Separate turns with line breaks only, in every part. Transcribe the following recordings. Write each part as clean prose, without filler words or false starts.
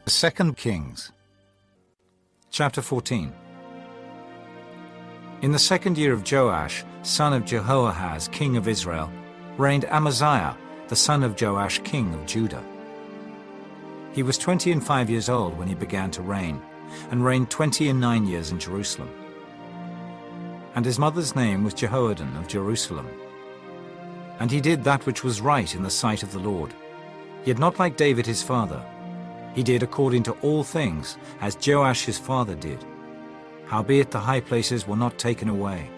2 Kings, chapter 14. In the second year of Joash, son of Jehoahaz, king of Israel, reigned Amaziah, the son of Joash, king of Judah. He was 25 years old when he began to reign, and reigned 29 years in Jerusalem. And his mother's name was Jehoaddan of Jerusalem. And he did that which was right in the sight of the Lord, yet not like David his father. He did according to all things, as Joash his father did. Howbeit the high places were not taken away.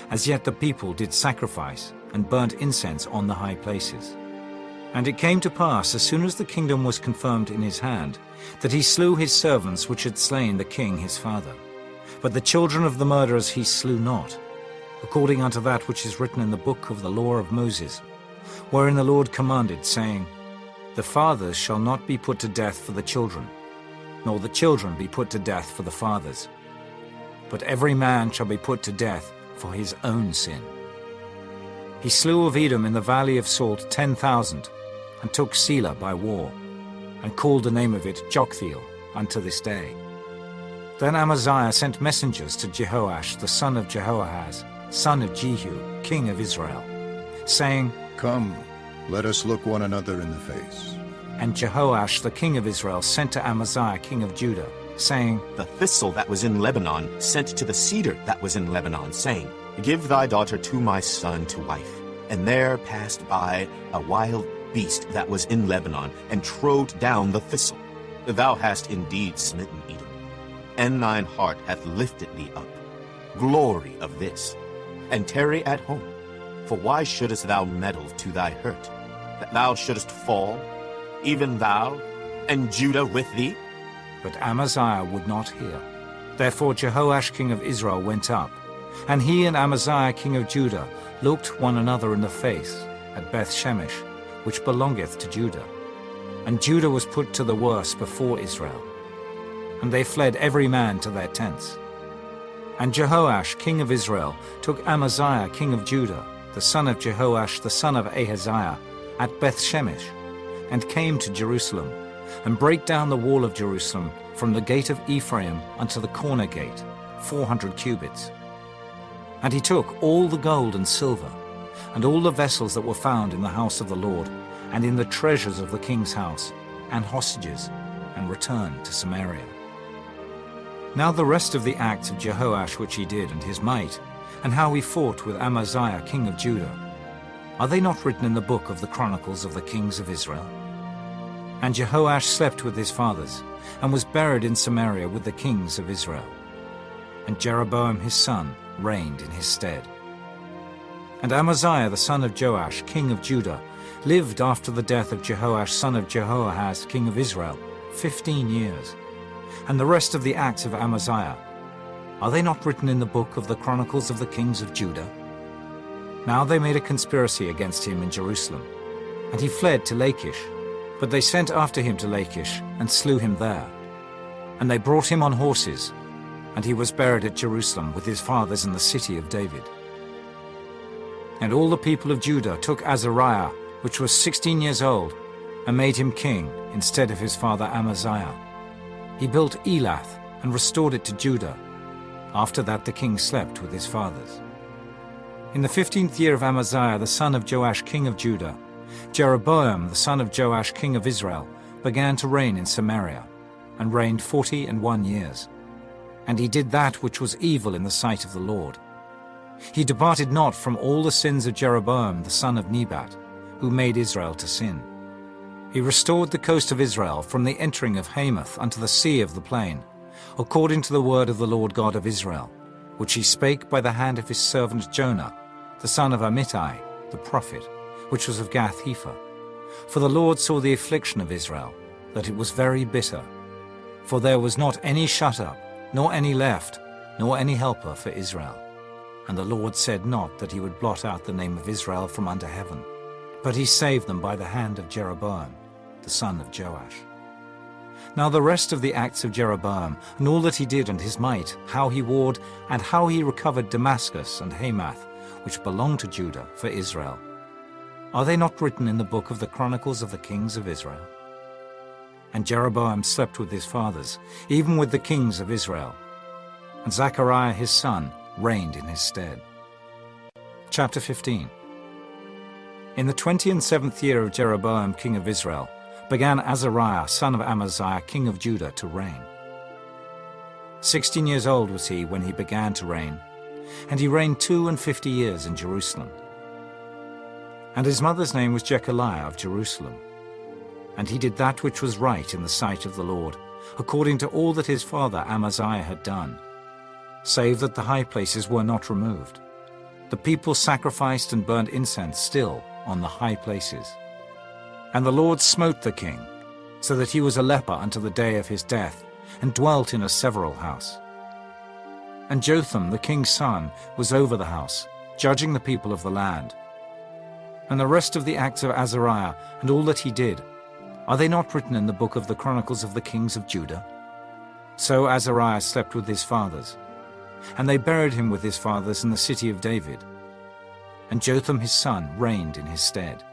As yet the people did sacrifice, and burnt incense on the high places. And it came to pass, as soon as the kingdom was confirmed in his hand, that he slew his servants which had slain the king his father. But the children of the murderers he slew not, according unto that which is written in the book of the law of Moses, wherein the Lord commanded, saying, The fathers shall not be put to death for the children, nor the children be put to death for the fathers. But every man shall be put to death for his own sin. He slew of Edom in the valley of Salt 10,000, and took Selah by war, and called the name of it Joktheel unto this day. Then Amaziah sent messengers to Jehoash the son of Jehoahaz, son of Jehu, king of Israel, saying,
Come, let us look one another in the face.
And Jehoash the king of Israel sent to Amaziah king of Judah, saying,
The thistle that was in Lebanon sent to the cedar that was in Lebanon, saying, Give thy daughter to my son to wife. And there passed by a wild beast that was in Lebanon, and trode down the thistle. Thou hast indeed smitten Edom, and thine heart hath lifted thee up. Glory of this, and tarry at home. For why shouldest thou meddle to thy hurt, that thou shouldest fall, even thou, and Judah with thee?
But Amaziah would not hear. Therefore Jehoash king of Israel went up, and he and Amaziah king of Judah looked one another in the face at Beth-shemesh, which belongeth to Judah. And Judah was put to the worse before Israel. And they fled every man to their tents. And Jehoash king of Israel took Amaziah king of Judah, the son of Jehoash the son of Ahaziah, at Beth-shemesh, and came to Jerusalem, and brake down the wall of Jerusalem from the gate of Ephraim unto the corner gate, 400 cubits. And he took all the gold and silver, and all the vessels that were found in the house of the Lord, and in the treasures of the king's house, and hostages, and returned to Samaria. Now the rest of the acts of Jehoash which he did, and his might, and how he fought with Amaziah king of Judah, are they not written in the book of the Chronicles of the kings of Israel? And Jehoash slept with his fathers, and was buried in Samaria with the kings of Israel. And Jeroboam his son reigned in his stead. And Amaziah the son of Joash, king of Judah, lived after the death of Jehoash son of Jehoahaz, king of Israel, 15 years. And the rest of the acts of Amaziah, are they not written in the book of the Chronicles of the kings of Judah? Now they made a conspiracy against him in Jerusalem, and he fled to Lachish. But they sent after him to Lachish, and slew him there. And they brought him on horses, and he was buried at Jerusalem with his fathers in the city of David. And all the people of Judah took Azariah, which was 16 years old, and made him king instead of his father Amaziah. He built Elath, and restored it to Judah. After that the king slept with his fathers. In the 15th year of Amaziah the son of Joash king of Judah, Jeroboam the son of Joash king of Israel began to reign in Samaria, and reigned 41 years. And he did that which was evil in the sight of the Lord. He departed not from all the sins of Jeroboam the son of Nebat, who made Israel to sin. He restored the coast of Israel from the entering of Hamath unto the sea of the plain, according to the word of the Lord God of Israel, which he spake by the hand of his servant Jonah, the son of Amittai, the prophet, which was of Gath-hepher. For the Lord saw the affliction of Israel, that it was very bitter. For there was not any shut up, nor any left, nor any helper for Israel. And the Lord said not that he would blot out the name of Israel from under heaven, but he saved them by the hand of Jeroboam, the son of Joash. Now the rest of the acts of Jeroboam, and all that he did and his might, how he warred, and how he recovered Damascus and Hamath, which belonged to Judah, for Israel, are they not written in the book of the Chronicles of the kings of Israel? And Jeroboam slept with his fathers, even with the kings of Israel. And Zechariah his son reigned in his stead. Chapter 15. In the 27th year of Jeroboam king of Israel began Azariah son of Amaziah king of Judah to reign. 16 years old was he when he began to reign, and he reigned 52 years in Jerusalem. And his mother's name was Jechaliah of Jerusalem. And he did that which was right in the sight of the Lord, according to all that his father Amaziah had done, save that the high places were not removed. The people sacrificed and burnt incense still on the high places. And the Lord smote the king, so that he was a leper unto the day of his death, and dwelt in a several house. And Jotham the king's son was over the house, judging the people of the land. And the rest of the acts of Azariah, and all that he did, are they not written in the book of the Chronicles of the kings of Judah? So Azariah slept with his fathers, and they buried him with his fathers in the city of David. And Jotham his son reigned in his stead.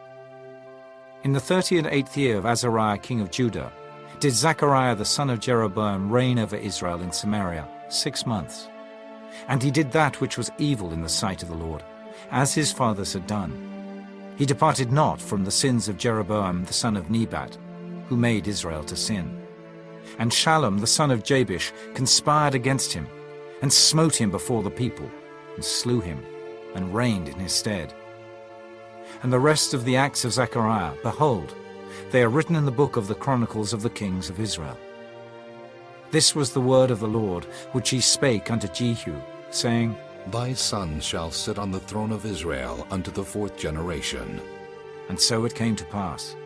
In the 38th year of Azariah king of Judah did Zechariah the son of Jeroboam reign over Israel in Samaria 6 months. And he did that which was evil in the sight of the Lord, as his fathers had done. He departed not from the sins of Jeroboam the son of Nebat, who made Israel to sin. And Shallum the son of Jabesh conspired against him, and smote him before the people, and slew him, and reigned in his stead. And the rest of the acts of Zechariah, behold, they are written in the book of the Chronicles of the kings of Israel. This was the word of the Lord, which he spake unto Jehu, saying,
Thy son shall sit on the throne of Israel unto the 4th generation.
And so it came to pass.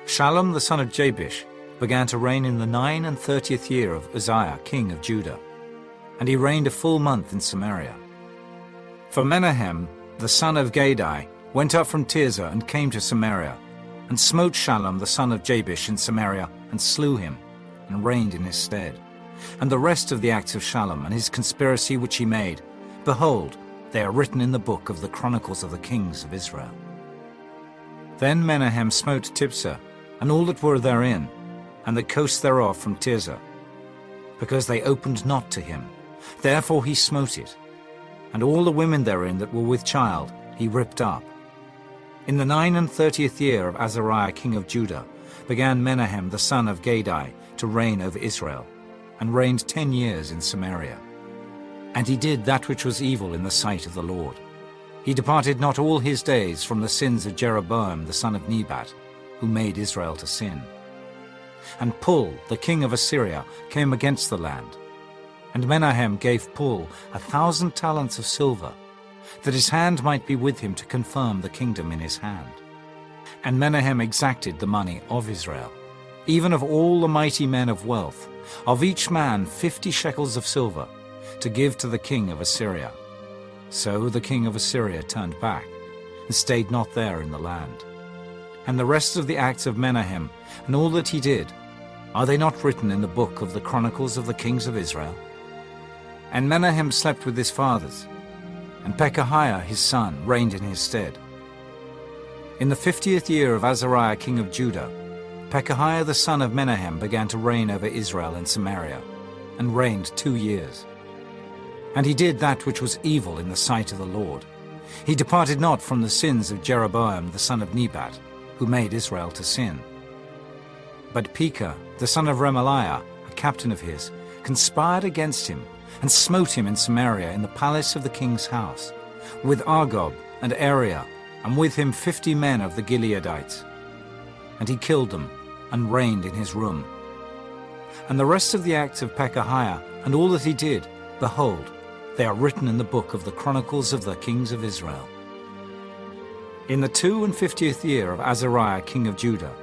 Shallum the son of Jabesh began to reign in the 39th year of Uzziah king of Judah, and he reigned a full month in Samaria. For Menahem the son of Gadai went up from Tirzah and came to Samaria, and smote Shallum the son of Jabesh in Samaria, and slew him, and reigned in his stead. And the rest of the acts of Shallum and his conspiracy which he made, behold, they are written in the book of the Chronicles of the kings of Israel. Then Menahem smote Tiphsah, and all that were therein, and the coast thereof from Tirzah, because they opened not to him. Therefore he smote it. And all the women therein that were with child he ripped up. In the 39th year of Azariah king of Judah began Menahem the son of Gadai to reign over Israel, and reigned 10 years in Samaria. And he did that which was evil in the sight of the Lord. He departed not all his days from the sins of Jeroboam the son of Nebat, who made Israel to sin. And Pul, the king of Assyria, came against the land. And Menahem gave Pul 1,000 talents of silver, that his hand might be with him to confirm the kingdom in his hand. And Menahem exacted the money of Israel, even of all the mighty men of wealth, of each man 50 shekels of silver, to give to the king of Assyria. So the king of Assyria turned back, and stayed not there in the land. And the rest of the acts of Menahem, and all that he did, are they not written in the book of the Chronicles of the kings of Israel? And Menahem slept with his fathers, and Pekahiah his son reigned in his stead. In the 50th year of Azariah king of Judah, Pekahiah the son of Menahem began to reign over Israel in Samaria, and reigned 2 years. And he did that which was evil in the sight of the Lord. He departed not from the sins of Jeroboam the son of Nebat, who made Israel to sin. But Pekah the son of Remaliah, a captain of his, conspired against him, and smote him in Samaria in the palace of the king's house, with Argob and Ariah, and with him 50 men of the Gileadites. And he killed them, and reigned in his room. And the rest of the acts of Pekahiah, and all that he did, behold, they are written in the book of the Chronicles of the kings of Israel. In the 52nd year of Azariah king of Judah,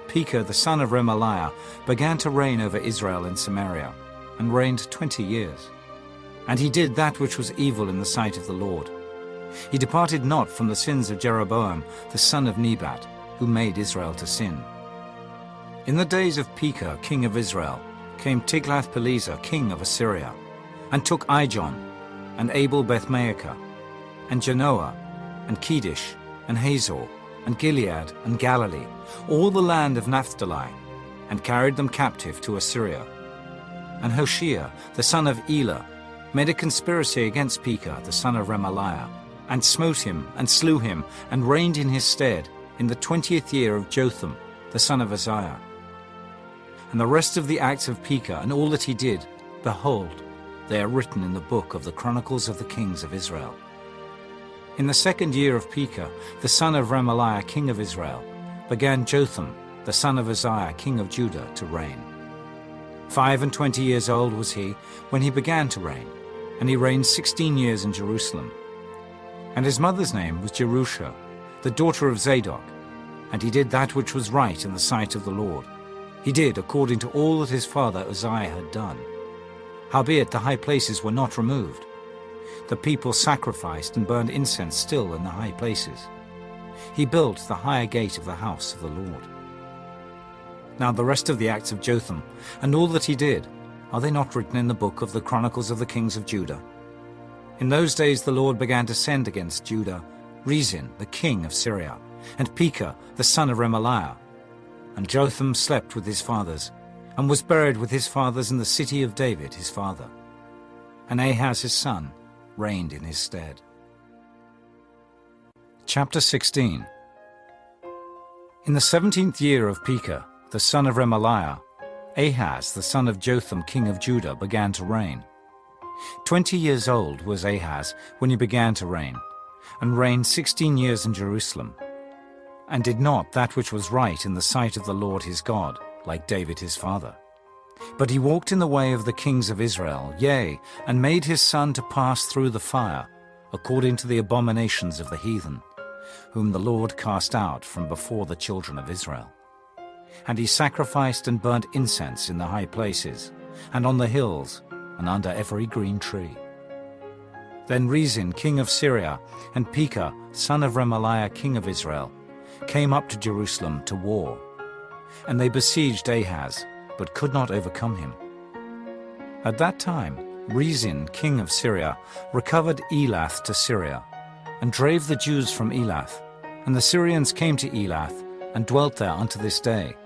Pekah the son of Remaliah began to reign over Israel in Samaria, and reigned 20 years. And he did that which was evil in the sight of the Lord. He departed not from the sins of Jeroboam the son of Nebat, who made Israel to sin. In the days of Pekah king of Israel came Tiglath-Pileser king of Assyria, and took Ijon, and Abel-Beth-Maachah, and Genoa, and Kedesh, and Hazor, and Gilead, and Galilee, all the land of Naphtali, and carried them captive to Assyria. And Hoshea, the son of Elah, made a conspiracy against Pekah, the son of Remaliah, and smote him, and slew him, and reigned in his stead, in the 20th year of Jotham, the son of Uzziah. And the rest of the acts of Pekah, and all that he did, behold, they are written in the book of the Chronicles of the Kings of Israel. In the 2nd year of Pekah, the son of Remaliah, king of Israel, began Jotham, the son of Uzziah, king of Judah, to reign. 25 years old was he when he began to reign, and he reigned 16 years in Jerusalem. And his mother's name was Jerusha, the daughter of Zadok, and he did that which was right in the sight of the Lord. He did according to all that his father Uzziah had done. Howbeit the high places were not removed. The people sacrificed and burned incense still in the high places. He built the higher gate of the house of the Lord. Now the rest of the acts of Jotham, and all that he did, are they not written in the book of the Chronicles of the Kings of Judah? In those days the Lord began to send against Judah Rezin, the king of Syria, and Pekah, the son of Remaliah. And Jotham slept with his fathers, and was buried with his fathers in the city of David his father. And Ahaz his son reigned in his stead. Chapter 16. In the 17th year of Pekah, the son of Remaliah, Ahaz the son of Jotham king of Judah began to reign. 20 years old was Ahaz when he began to reign, and reigned 16 years in Jerusalem, and did not that which was right in the sight of the Lord his God, like David his father. But he walked in the way of the kings of Israel, yea, and made his son to pass through the fire, according to the abominations of the heathen, whom the Lord cast out from before the children of Israel. And he sacrificed and burnt incense in the high places, and on the hills, and under every green tree. Then Rezin king of Syria, and Pekah son of Remaliah king of Israel, came up to Jerusalem to war. And they besieged Ahaz, but could not overcome him. At that time Rezin king of Syria recovered Elath to Syria, and drave the Jews from Elath, and the Syrians came to Elath, and dwelt there unto this day.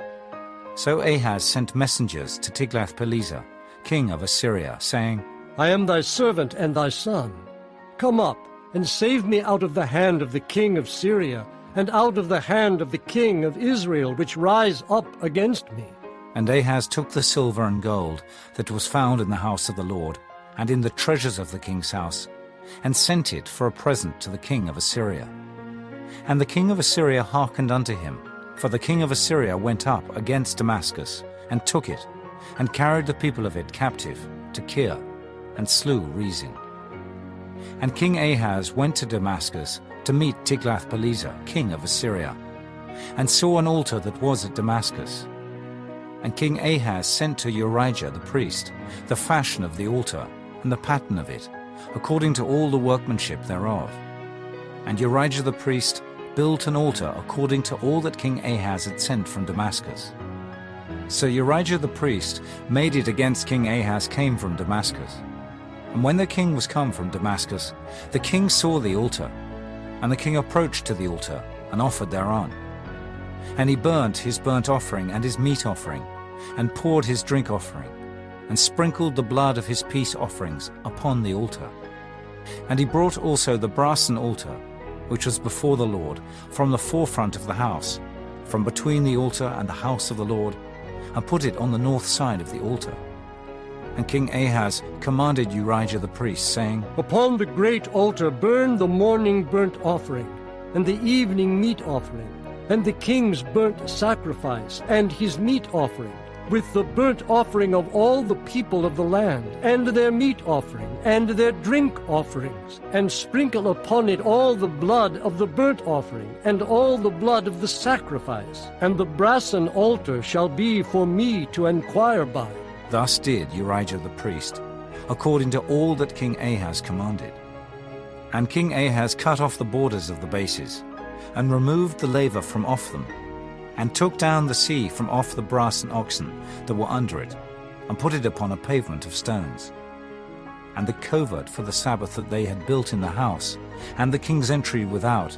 So Ahaz sent messengers to Tiglath-Pileser, king of Assyria, saying,
I am thy servant and thy son. Come up, and save me out of the hand of the king of Syria, and out of the hand of the king of Israel, which rise up against me.
And Ahaz took the silver and gold that was found in the house of the Lord, and in the treasures of the king's house, and sent it for a present to the king of Assyria. And the king of Assyria hearkened unto him, for the king of Assyria went up against Damascus, and took it, and carried the people of it captive to Kir, and slew Rezin. And King Ahaz went to Damascus to meet Tiglath-Pileser, king of Assyria, and saw an altar that was at Damascus. And King Ahaz sent to Urijah the priest the fashion of the altar, and the pattern of it, according to all the workmanship thereof. And Urijah the priest built an altar according to all that King Ahaz had sent from Damascus. So Urijah the priest made it against King Ahaz came from Damascus. And when the king was come from Damascus, the king saw the altar, and the king approached to the altar, and offered thereon. And he burnt his burnt offering and his meat offering, and poured his drink offering, and sprinkled the blood of his peace offerings upon the altar. And he brought also the brassen altar, which was before the Lord, from the forefront of the house, from between the altar and the house of the Lord, and put it on the north side of the altar. And King Ahaz commanded Urijah the priest, saying,
Upon the great altar burn the morning burnt offering, and the evening meat offering, and the king's burnt sacrifice, and his meat offering, with the burnt offering of all the people of the land, and their meat offering, and their drink offerings, and sprinkle upon it all the blood of the burnt offering, and all the blood of the sacrifice. And the brassen altar shall be for me to enquire by.
Thus did Urijah the priest, according to all that King Ahaz commanded. And King Ahaz cut off the borders of the bases, and removed the laver from off them, and took down the sea from off the brassen oxen that were under it, and put it upon a pavement of stones. And the covert for the Sabbath that they had built in the house, and the king's entry without,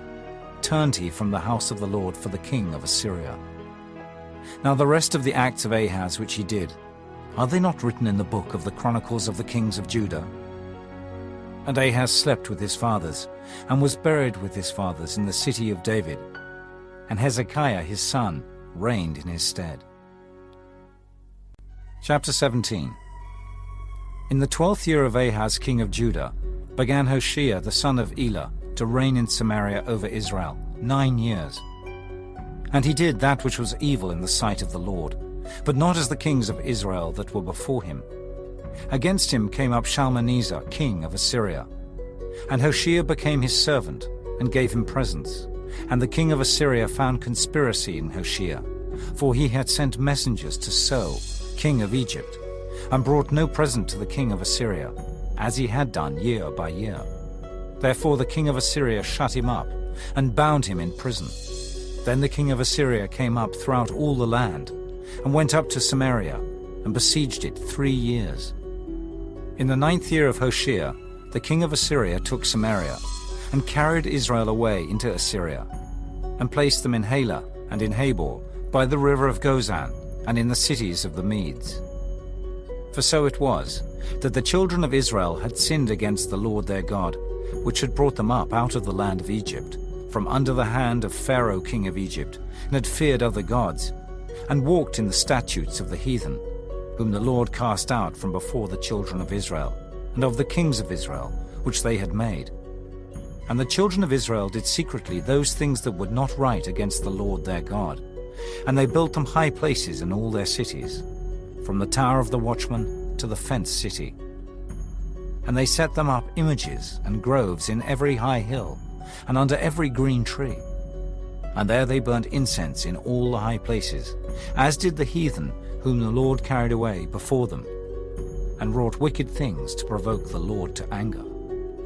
turned he from the house of the Lord for the king of Assyria. Now the rest of the acts of Ahaz which he did, are they not written in the book of the Chronicles of the kings of Judah? And Ahaz slept with his fathers, and was buried with his fathers in the city of David. And Hezekiah his son reigned in his stead. Chapter 17. In the 12th year of Ahaz king of Judah, began Hoshea the son of Elah to reign in Samaria over Israel 9 years. And he did that which was evil in the sight of the Lord, but not as the kings of Israel that were before him. Against him came up Shalmaneser, king of Assyria. And Hoshea became his servant, and gave him presents. And the king of Assyria found conspiracy in Hoshea, for he had sent messengers to So, king of Egypt, and brought no present to the king of Assyria, as he had done year by year. Therefore the king of Assyria shut him up, and bound him in prison. Then the king of Assyria came up throughout all the land, and went up to Samaria, and besieged it 3 years. In the 9th year of Hoshea, the king of Assyria took Samaria, and carried Israel away into Assyria, and placed them in Halah and in Habor, by the river of Gozan, and in the cities of the Medes. For so it was, that the children of Israel had sinned against the Lord their God, which had brought them up out of the land of Egypt, from under the hand of Pharaoh king of Egypt, and had feared other gods, and walked in the statutes of the heathen, whom the Lord cast out from before the children of Israel, and of the kings of Israel, which they had made. And the children of Israel did secretly those things that were not right against the Lord their God, and they built them high places in all their cities, from the tower of the watchman to the fenced city. And they set them up images and groves in every high hill, and under every green tree. And there they burnt incense in all the high places, as did the heathen whom the Lord carried away before them, and wrought wicked things to provoke the Lord to anger.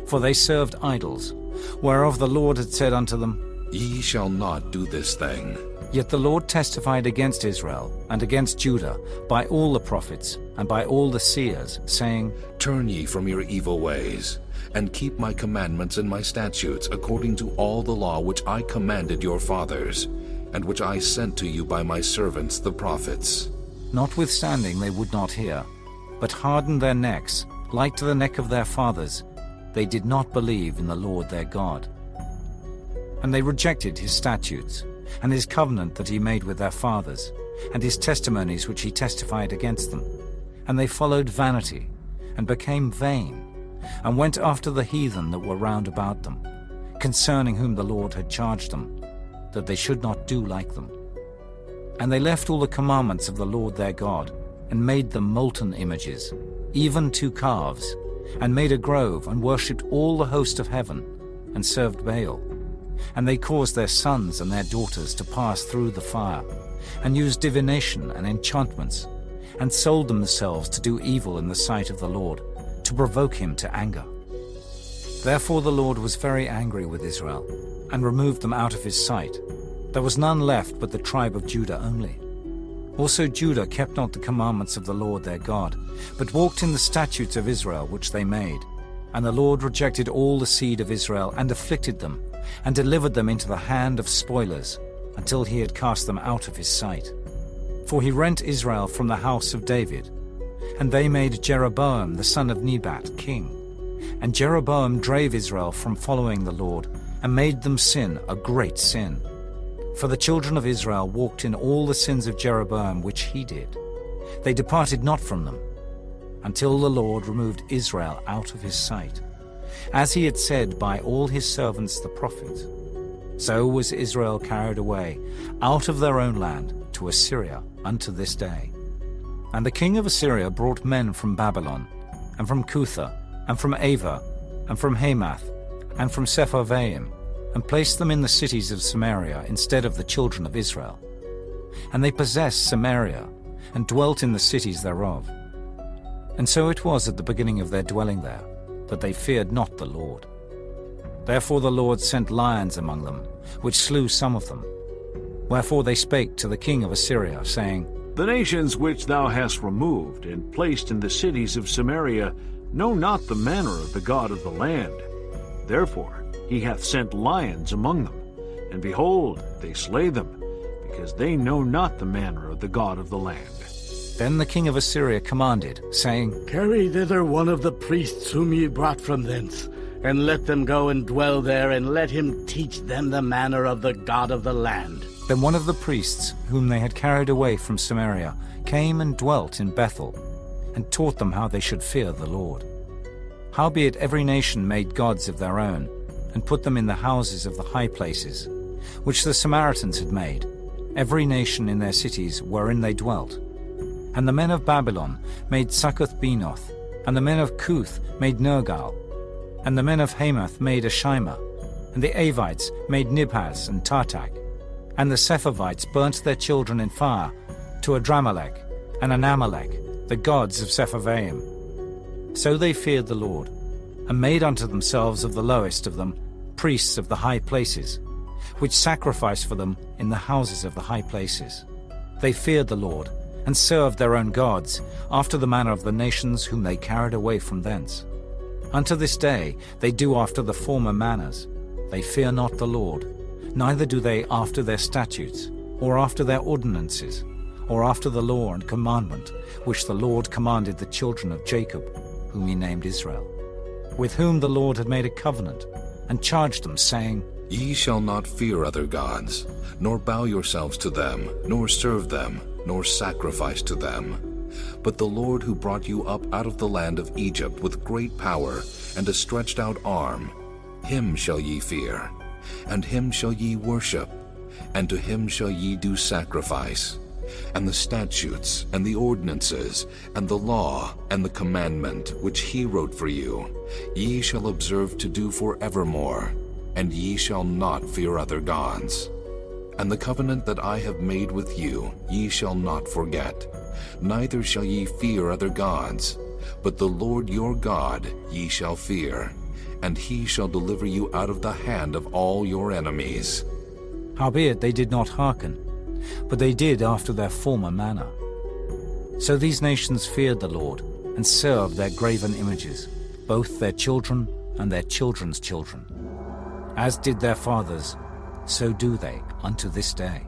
For they served idols, whereof the Lord had said unto them,
Ye shall not do this thing.
Yet the Lord testified against Israel and against Judah by all the prophets and by all the seers, saying,
Turn ye from your evil ways, and keep my commandments and my statutes, according to all the law which I commanded your fathers, and which I sent to you by my servants the prophets.
Notwithstanding they would not hear, but hardened their necks, like to the neck of their fathers. They did not believe in the Lord their God. And they rejected his statutes, and his covenant that he made with their fathers, and his testimonies which he testified against them. And they followed vanity, and became vain, and went after the heathen that were round about them, concerning whom the Lord had charged them, that they should not do like them. And they left all the commandments of the Lord their God, and made them molten images, even 2 calves, and made a grove, and worshipped all the host of heaven, and served Baal. And they caused their sons and their daughters to pass through the fire, and used divination and enchantments, and sold themselves to do evil in the sight of the Lord, to provoke him to anger. Therefore the Lord was very angry with Israel, and removed them out of his sight. There was none left but the tribe of Judah only. Also Judah kept not the commandments of the Lord their God, but walked in the statutes of Israel which they made. And the Lord rejected all the seed of Israel, and afflicted them, and delivered them into the hand of spoilers, until he had cast them out of his sight. For he rent Israel from the house of David, and they made Jeroboam the son of Nebat king. And Jeroboam drave Israel from following the Lord, and made them sin a great sin. For the children of Israel walked in all the sins of Jeroboam which he did. They departed not from them, until the Lord removed Israel out of his sight, as he had said by all his servants the prophets. So was Israel carried away out of their own land to Assyria unto this day. And the king of Assyria brought men from Babylon, and from Cutha, and from Ava, and from Hamath, and from Sepharvaim, and placed them in the cities of Samaria instead of the children of Israel. And they possessed Samaria, and dwelt in the cities thereof. And so it was at the beginning of their dwelling there, that they feared not the Lord. Therefore the Lord sent lions among them, which slew some of them. Wherefore they spake to the king of Assyria, saying,
The nations which thou hast removed and placed in the cities of Samaria know not the manner of the God of the land. Therefore he hath sent lions among them, and behold, they slay them, because they know not the manner of the God of the land.
Then the king of Assyria commanded, saying,
Carry thither one of the priests whom ye brought from thence, and let them go and dwell there, and let him teach them the manner of the God of the land.
Then one of the priests whom they had carried away from Samaria came and dwelt in Bethel, and taught them how they should fear the Lord. Howbeit every nation made gods of their own, and put them in the houses of the high places, which the Samaritans had made, every nation in their cities wherein they dwelt. And the men of Babylon made Succoth-Benoth, and the men of Cuth made Nergal, and the men of Hamath made Ashima, and the Avites made Nibhaz and Tartak, and the Sepharvites burnt their children in fire to Adramelech and Anamelech, the gods of Sepharvaim. So they feared the Lord, and made unto themselves of the lowest of them priests of the high places, which sacrificed for them in the houses of the high places. They feared the Lord, and served their own gods, after the manner of the nations whom they carried away from thence. Unto this day they do after the former manners. They fear not the Lord, neither do they after their statutes, or after their ordinances, or after the law and commandment, which the Lord commanded the children of Jacob, whom he named Israel, with whom the Lord had made a covenant, and charged them, saying,
Ye shall not fear other gods, nor bow yourselves to them, nor serve them, nor sacrifice to them. But the Lord who brought you up out of the land of Egypt with great power and a stretched out arm, him shall ye fear, and him shall ye worship, and to him shall ye do sacrifice. And the statutes, and the ordinances, and the law, and the commandment, which he wrote for you, ye shall observe to do forevermore, and ye shall not fear other gods. And the covenant that I have made with you ye shall not forget, neither shall ye fear other gods, but the Lord your God ye shall fear, and he shall deliver you out of the hand of all your enemies.
Howbeit they did not hearken, but they did after their former manner. So these nations feared the Lord, and served their graven images, both their children and their children's children. As did their fathers, so do they unto this day.